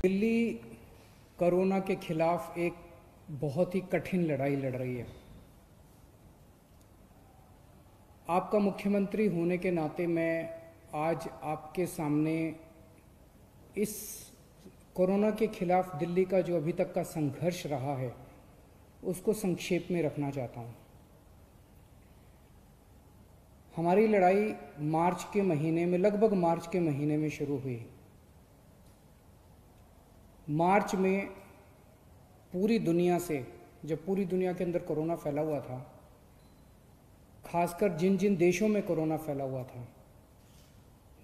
Delhi corona के खिलाफ एक बहुत ही कठिन लड़ाई लड़ रही है। आपका मुख्यमंत्री होने के नाते मैं आज आपके सामने इस कोरोना के खिलाफ दिल्ली का जो अभी तक का संघर्ष रहा है उसको संक्षेप में रखना चाहता हूँ। हमारी लड़ाई मार्च के महीने में, लगभग मार्च के महीने में शुरू हुई। मार्च में पूरी दुनिया से, जब पूरी दुनिया के अंदर कोरोना फैला हुआ था, खासकर जिन जिन देशों में कोरोना फैला हुआ था,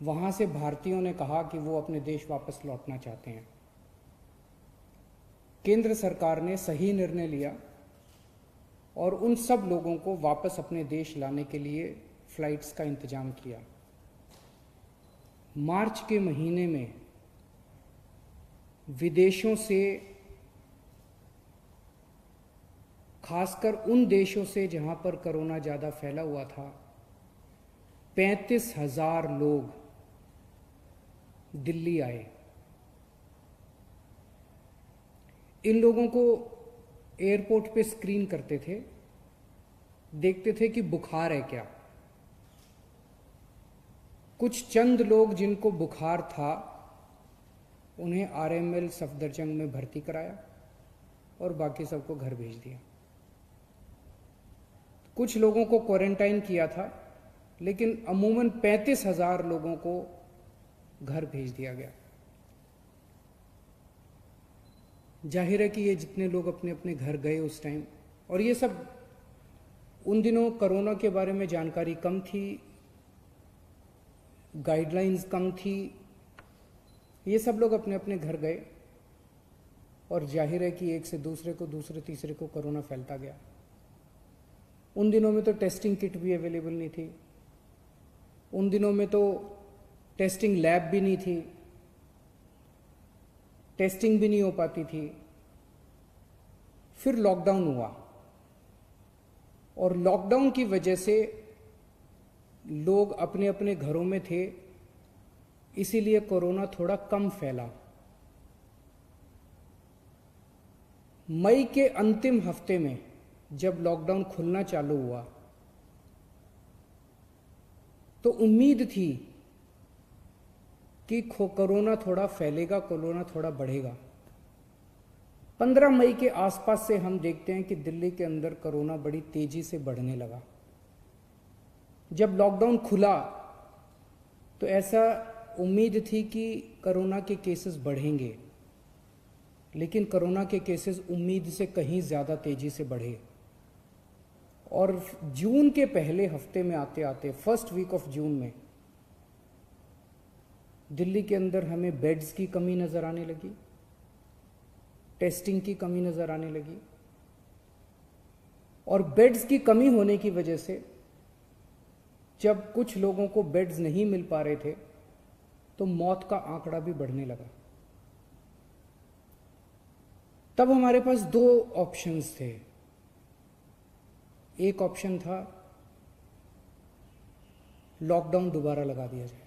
वहाँ से भारतीयों ने कहा कि वो अपने देश वापस लौटना चाहते हैं। केंद्र सरकार ने सही निर्णय लिया और उन सब लोगों को वापस अपने देश लाने के लिए फ्लाइट्स का इंतजाम किया। मार्च के महीने में विदेशों से, खासकर उन देशों से जहां पर कोरोना ज़्यादा फैला हुआ था, 35,000 लोग दिल्ली आए। इन लोगों को एयरपोर्ट पे स्क्रीन करते थे, देखते थे कि बुखार है क्या। कुछ चंद लोग जिनको बुखार था उन्हें आरएमएल सफदरजंग में भर्ती कराया और बाकी सबको घर भेज दिया। कुछ लोगों को क्वारंटाइन किया था, लेकिन अमूमन 35,000 लोगों को घर भेज दिया गया। जाहिर है कि ये जितने लोग अपने अपने घर गए उस टाइम, और ये सब उन दिनों कोरोना के बारे में जानकारी कम थी, गाइडलाइंस कम थी, ये सब लोग अपने अपने घर गए और जाहिर है कि एक से दूसरे को, दूसरे तीसरे को कोरोना फैलता गया। उन दिनों में तो टेस्टिंग किट भी अवेलेबल नहीं थी, उन दिनों में तो टेस्टिंग लैब भी नहीं थी, टेस्टिंग भी नहीं हो पाती थी। फिर लॉकडाउन हुआ और लॉकडाउन की वजह से लोग अपने अपने घरों में थे, इसीलिए कोरोना थोड़ा कम फैला। मई के अंतिम हफ्ते में जब लॉकडाउन खुलना चालू हुआ तो उम्मीद थी कि कोरोना थोड़ा फैलेगा, कोरोना थोड़ा बढ़ेगा। 15 मई के आसपास से हम देखते हैं कि दिल्ली के अंदर कोरोना बड़ी तेजी से बढ़ने लगा। जब लॉकडाउन खुला तो ऐसा उम्मीद थी कि कोरोना के केसेस बढ़ेंगे, लेकिन कोरोना के केसेस उम्मीद से कहीं ज़्यादा तेजी से बढ़े और जून के पहले हफ्ते में आते आते, फर्स्ट वीक ऑफ जून में, दिल्ली के अंदर हमें बेड्स की कमी नज़र आने लगी, टेस्टिंग की कमी नज़र आने लगी। और बेड्स की कमी होने की वजह से जब कुछ लोगों को बेड्स नहीं मिल पा रहे थे तो मौत का आंकड़ा भी बढ़ने लगा। तब हमारे पास दो ऑप्शंस थे। एक ऑप्शन था लॉकडाउन दोबारा लगा दिया जाए,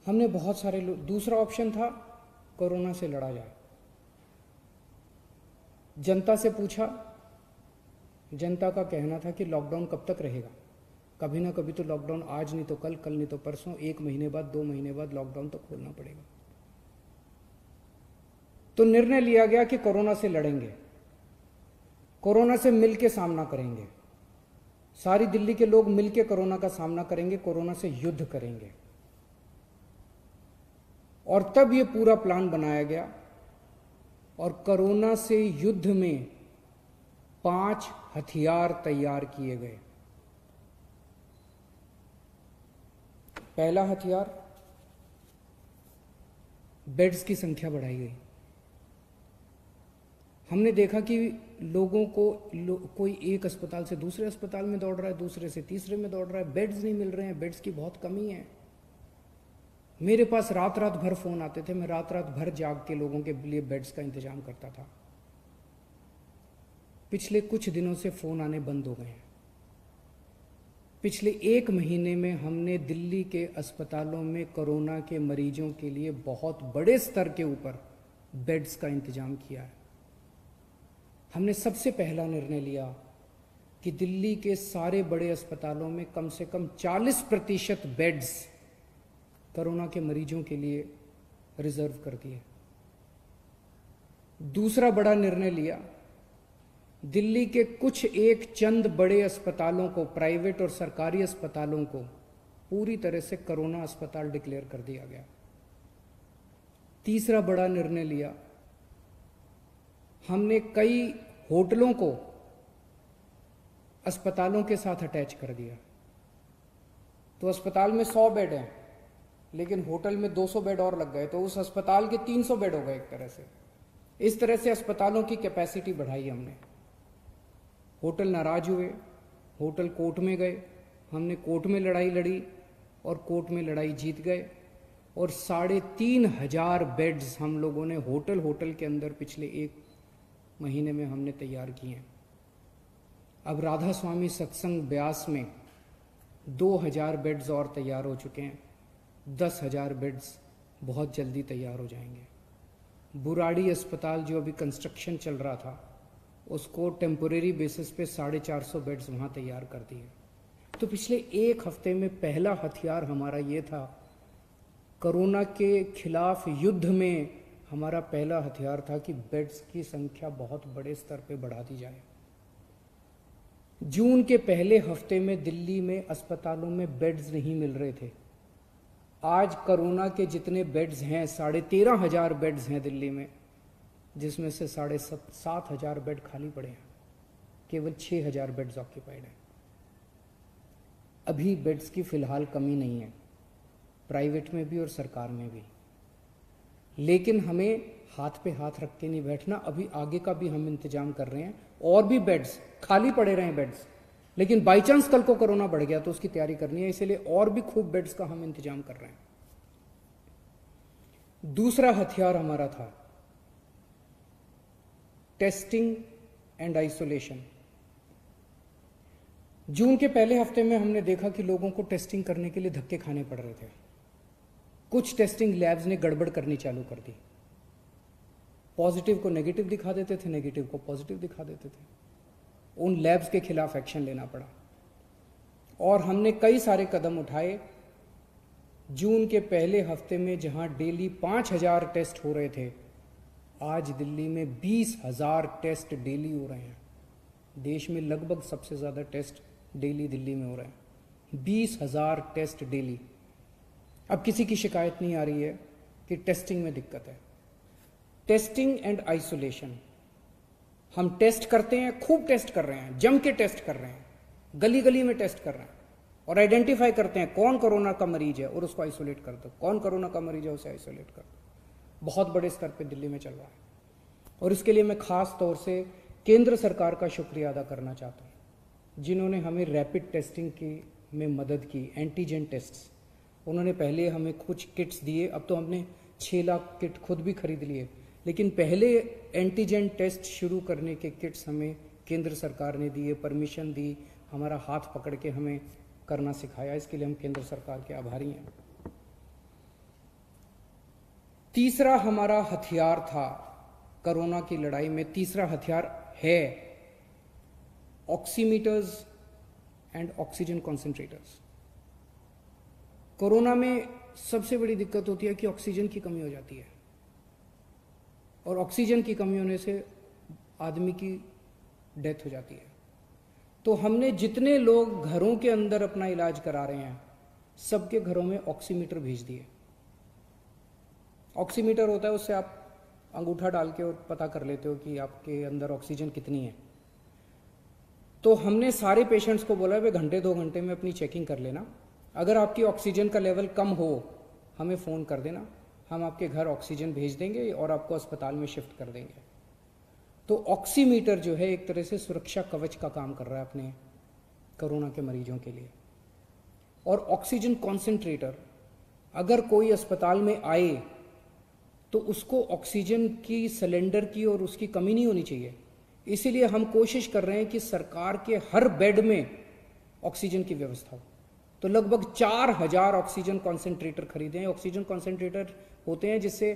हमने बहुत सारे लोग। दूसरा ऑप्शन था कोरोना से लड़ा जाए। जनता से पूछा, जनता का कहना था कि लॉकडाउन कब तक रहेगा, कभी ना कभी तो लॉकडाउन, आज नहीं तो कल, कल नहीं तो परसों, 1 महीने बाद, 2 महीने बाद लॉकडाउन तो खोलना पड़ेगा। तो निर्णय लिया गया कि कोरोना से लड़ेंगे, कोरोना से मिलकर सामना करेंगे, सारी दिल्ली के लोग मिलकर कोरोना का सामना करेंगे, कोरोना से युद्ध करेंगे। और तब ये पूरा प्लान बनाया गया और कोरोना से युद्ध में 5 हथियार तैयार किए गए। पहला हथियार, बेड्स की संख्या बढ़ाई गई। हमने देखा कि लोगों को कोई एक अस्पताल से दूसरे अस्पताल में दौड़ रहा है, दूसरे से तीसरे में दौड़ रहा है, बेड्स नहीं मिल रहे हैं, बेड्स की बहुत कमी है। मेरे पास रात रात भर फोन आते थे, मैं रात रात भर जाग के लोगों के लिए बेड्स का इंतजाम करता था। पिछले कुछ दिनों से फोन आने बंद हो गए हैं। पिछले 1 महीने में हमने दिल्ली के अस्पतालों में कोरोना के मरीजों के लिए बहुत बड़े स्तर के ऊपर बेड्स का इंतजाम किया है। हमने सबसे पहला निर्णय लिया कि दिल्ली के सारे बड़े अस्पतालों में कम से कम 40% बेड्स कोरोना के मरीजों के लिए रिजर्व कर दिए। दूसरा बड़ा निर्णय लिया, दिल्ली के कुछ एक चंद बड़े अस्पतालों को, प्राइवेट और सरकारी अस्पतालों को पूरी तरह से कोरोना अस्पताल डिक्लेयर कर दिया गया। तीसरा बड़ा निर्णय लिया, हमने कई होटलों को अस्पतालों के साथ अटैच कर दिया। तो अस्पताल में 100 बेड हैं, लेकिन होटल में 200 बेड और लग गए, तो उस अस्पताल के 300 बेड हो गए एक तरह से। इस तरह से अस्पतालों की कैपेसिटी बढ़ाई हमने। होटल नाराज हुए, होटल कोर्ट में गए, हमने कोर्ट में लड़ाई लड़ी और कोर्ट में लड़ाई जीत गए, और 3,500 बेड्स हम लोगों ने होटल के अंदर पिछले 1 महीने में हमने तैयार किए हैं। अब राधा स्वामी सत्संग ब्यास में 2,000 बेड्स और तैयार हो चुके हैं। 10,000 बेड्स बहुत जल्दी तैयार हो जाएंगे। बुराड़ी अस्पताल जो अभी कंस्ट्रक्शन चल रहा था, उसको टेम्पोरेरी बेसिस पे 450 बेड्स वहाँ तैयार कर दिए। तो पिछले 1 हफ्ते में पहला हथियार हमारा ये था, कोरोना के खिलाफ युद्ध में हमारा पहला हथियार था कि बेड्स की संख्या बहुत बड़े स्तर पे बढ़ा दी जाए। जून के पहले हफ्ते में दिल्ली में अस्पतालों में बेड्स नहीं मिल रहे थे। आज कोरोना के जितने बेड्स हैं, 13,500 बेड्स हैं दिल्ली में, जिसमें से 7,500 बेड खाली पड़े हैं। केवल 6,000 बेड्स ऑक्यूपाइड हैं। अभी बेड्स की फिलहाल कमी नहीं है, प्राइवेट में भी और सरकार में भी। लेकिन हमें हाथ पे हाथ रख के नहीं बैठना। अभी आगे का भी हम इंतजाम कर रहे हैं, और भी बेड्स खाली पड़े रहे बेड्स, लेकिन बाई चांस कल को कोरोना बढ़ गया तो उसकी तैयारी करनी है, इसलिए और भी खूब बेड्स का हम इंतजाम कर रहे हैं। दूसरा हथियार हमारा था टेस्टिंग एंड आइसोलेशन। जून के पहले हफ्ते में हमने देखा कि लोगों को टेस्टिंग करने के लिए धक्के खाने पड़ रहे थे। कुछ टेस्टिंग लैब्स ने गड़बड़ करनी चालू कर दी। पॉजिटिव को नेगेटिव दिखा देते थे, नेगेटिव को पॉजिटिव दिखा देते थे। उन लैब्स के खिलाफ एक्शन लेना पड़ा और हमने कई सारे कदम उठाए। जून के पहले हफ्ते में जहां डेली 5,000 टेस्ट हो रहे थे, आज दिल्ली में 20,000 टेस्ट डेली हो रहे हैं। देश में लगभग सबसे ज़्यादा टेस्ट डेली दिल्ली में हो रहे हैं। 20,000 टेस्ट डेली। अब किसी की शिकायत नहीं आ रही है कि टेस्टिंग में दिक्कत है। टेस्टिंग एंड आइसोलेशन, हम टेस्ट करते हैं, खूब टेस्ट कर रहे हैं, जम के टेस्ट कर रहे हैं, गली गली में टेस्ट कर रहे हैं, और आइडेंटिफाई करते हैं कौन कोरोना का मरीज है और उसको आइसोलेट कर दो, कौन कोरोना का मरीज है उसे आइसोलेट कर दो। बहुत बड़े स्तर पे दिल्ली में चल रहा है, और इसके लिए मैं खास तौर से केंद्र सरकार का शुक्रिया अदा करना चाहता हूँ, जिन्होंने हमें रैपिड टेस्टिंग की में मदद की। एंटीजन टेस्ट्स, उन्होंने पहले हमें कुछ किट्स दिए, अब तो हमने 6 लाख किट खुद भी खरीद लिए, लेकिन पहले एंटीजन टेस्ट शुरू करने के किट्स हमें केंद्र सरकार ने दिए, परमिशन दी, हमारा हाथ पकड़ के हमें करना सिखाया। इसके लिए हम केंद्र सरकार के आभारी हैं। तीसरा हमारा हथियार था कोरोना की लड़ाई में, तीसरा हथियार है oximeters and oxygen concentrators. Corona में सबसे बड़ी दिक्कत होती है कि ऑक्सीजन की कमी हो जाती है, और ऑक्सीजन की कमी होने से आदमी की डेथ हो जाती है। तो हमने जितने लोग घरों के अंदर अपना इलाज करा रहे हैं, सबके घरों में ऑक्सीमीटर भेज दिए। ऑक्सीमीटर होता है, उससे आप अंगूठा डाल के और पता कर लेते हो कि आपके अंदर ऑक्सीजन कितनी है। तो हमने सारे पेशेंट्स को बोला, वे घंटे 2 घंटे में अपनी चेकिंग कर लेना, अगर आपकी ऑक्सीजन का लेवल कम हो हमें फ़ोन कर देना, हम आपके घर ऑक्सीजन भेज देंगे और आपको अस्पताल में शिफ्ट कर देंगे। तो ऑक्सीमीटर जो है एक तरह से सुरक्षा कवच का काम कर रहा है अपने कोरोना के मरीजों के लिए। और ऑक्सीजन कॉन्सेंट्रेटर, अगर कोई अस्पताल में आए तो उसको ऑक्सीजन की सिलेंडर की और उसकी कमी नहीं होनी चाहिए। इसीलिए हम कोशिश कर रहे हैं कि सरकार के हर बेड में ऑक्सीजन की व्यवस्था हो। तो लगभग 4000 ऑक्सीजन कॉन्सेंट्रेटर खरीदे हैं। ऑक्सीजन कॉन्सेंट्रेटर होते हैं जिससे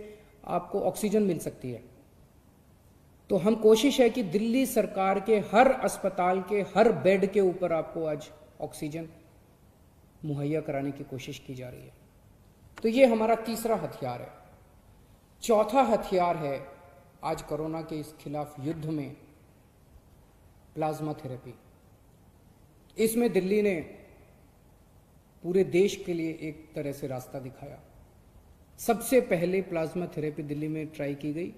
आपको ऑक्सीजन मिल सकती है। तो हम कोशिश है कि दिल्ली सरकार के हर अस्पताल के हर बेड के ऊपर आपको आज ऑक्सीजन मुहैया कराने की कोशिश की जा रही है। तो ये हमारा तीसरा हथियार है। चौथा हथियार है आज कोरोना के इस खिलाफ युद्ध में प्लाज्मा थेरेपी। इसमें दिल्ली ने पूरे देश के लिए एक तरह से रास्ता दिखाया। सबसे पहले प्लाज्मा थेरेपी दिल्ली में ट्राई की गई,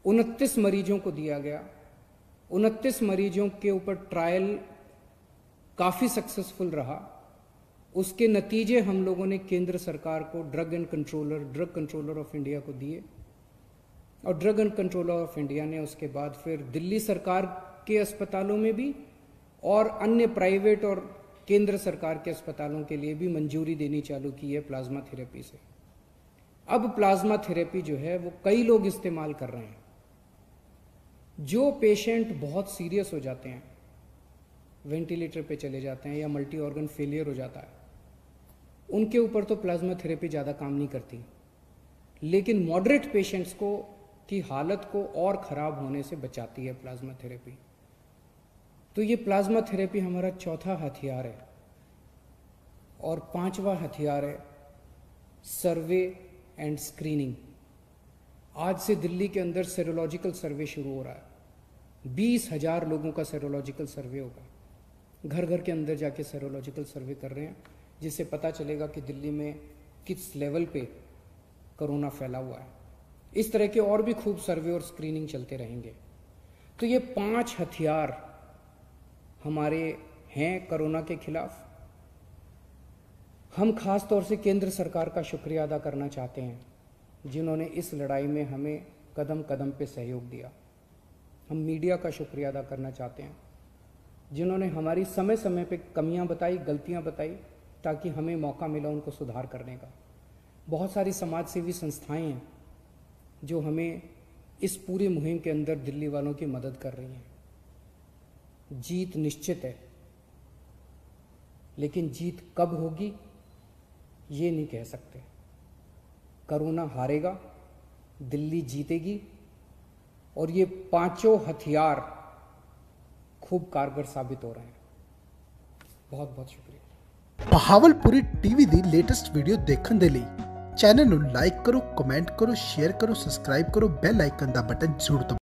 29 मरीजों को दिया गया। 29 मरीजों के ऊपर ट्रायल काफी सक्सेसफुल रहा। उसके नतीजे हम लोगों ने केंद्र सरकार को ड्रग कंट्रोलर ऑफ इंडिया को दिए और drug and controller of India ने उसके बाद फिर दिल्ली सरकार के अस्पतालों में भी और अन्य प्राइवेट और केंद्र सरकार के अस्पतालों के लिए भी मंजूरी देनी चालू की है प्लाज्मा थेरेपी से। अब प्लाज्मा थेरेपी जो है वो कई लोग इस्तेमाल कर रहे हैं। जो पेशेंट बहुत सीरियस हो जाते हैं, वेंटिलेटर पे चले जाते हैं या मल्टी ऑर्गन फेलियर हो जाता है, उनके ऊपर तो प्लाज्मा थेरेपी ज़्यादा काम नहीं करती, लेकिन मॉडरेट पेशेंट्स को की हालत को और ख़राब होने से बचाती है प्लाज्मा थेरेपी। तो ये प्लाज्मा थेरेपी हमारा चौथा हथियार है। और पांचवा हथियार है सर्वे एंड स्क्रीनिंग। आज से दिल्ली के अंदर सेरोलॉजिकल सर्वे शुरू हो रहा है। 20,000 लोगों का सेरोलॉजिकल सर्वे होगा। घर घर के अंदर जाके सेरोलॉजिकल सर्वे कर रहे हैं, जिससे पता चलेगा कि दिल्ली में किस लेवल पे कोरोना फैला हुआ है। इस तरह के और भी खूब सर्वे और स्क्रीनिंग चलते रहेंगे। तो ये 5 हथियार हमारे हैं कोरोना के खिलाफ। हम खास तौर से केंद्र सरकार का शुक्रिया अदा करना चाहते हैं, जिन्होंने इस लड़ाई में हमें कदम कदम पे सहयोग दिया। हम मीडिया का शुक्रिया अदा करना चाहते हैं, जिन्होंने हमारी समय समय पे कमियां बताई, गलतियां बताई, ताकि हमें मौका मिला उनको सुधार करने का। बहुत सारी समाज सेवी संस्थाएं हैं जो हमें इस पूरी मुहिम के अंदर दिल्ली वालों की मदद कर रही हैं। जीत निश्चित है, लेकिन जीत कब होगी ये नहीं कह सकते। कोरोना हारेगा, दिल्ली जीतेगी, और ये 5 हथियार खूब कारगर साबित हो रहे हैं। बहुत बहुत शुक्रिया। ਬਹਾਵਲਪੁਰੀ ਟੀਵੀ ਦੀ ਲੇਟੈਸਟ ਵੀਡੀਓ ਦੇਖਣ ਦੇ ਲਈ ਚੈਨਲ ਨੂੰ ਲਾਈਕ ਕਰੋ, ਕਮੈਂਟ ਕਰੋ, ਸ਼ੇਅਰ ਕਰੋ, ਸਬਸਕ੍ਰਾਈਬ ਕਰੋ, ਬੈਲ ਆਈਕਨ ਦਾ ਬਟਨ ਜ਼ਰੂਰ ਦਬਾਓ।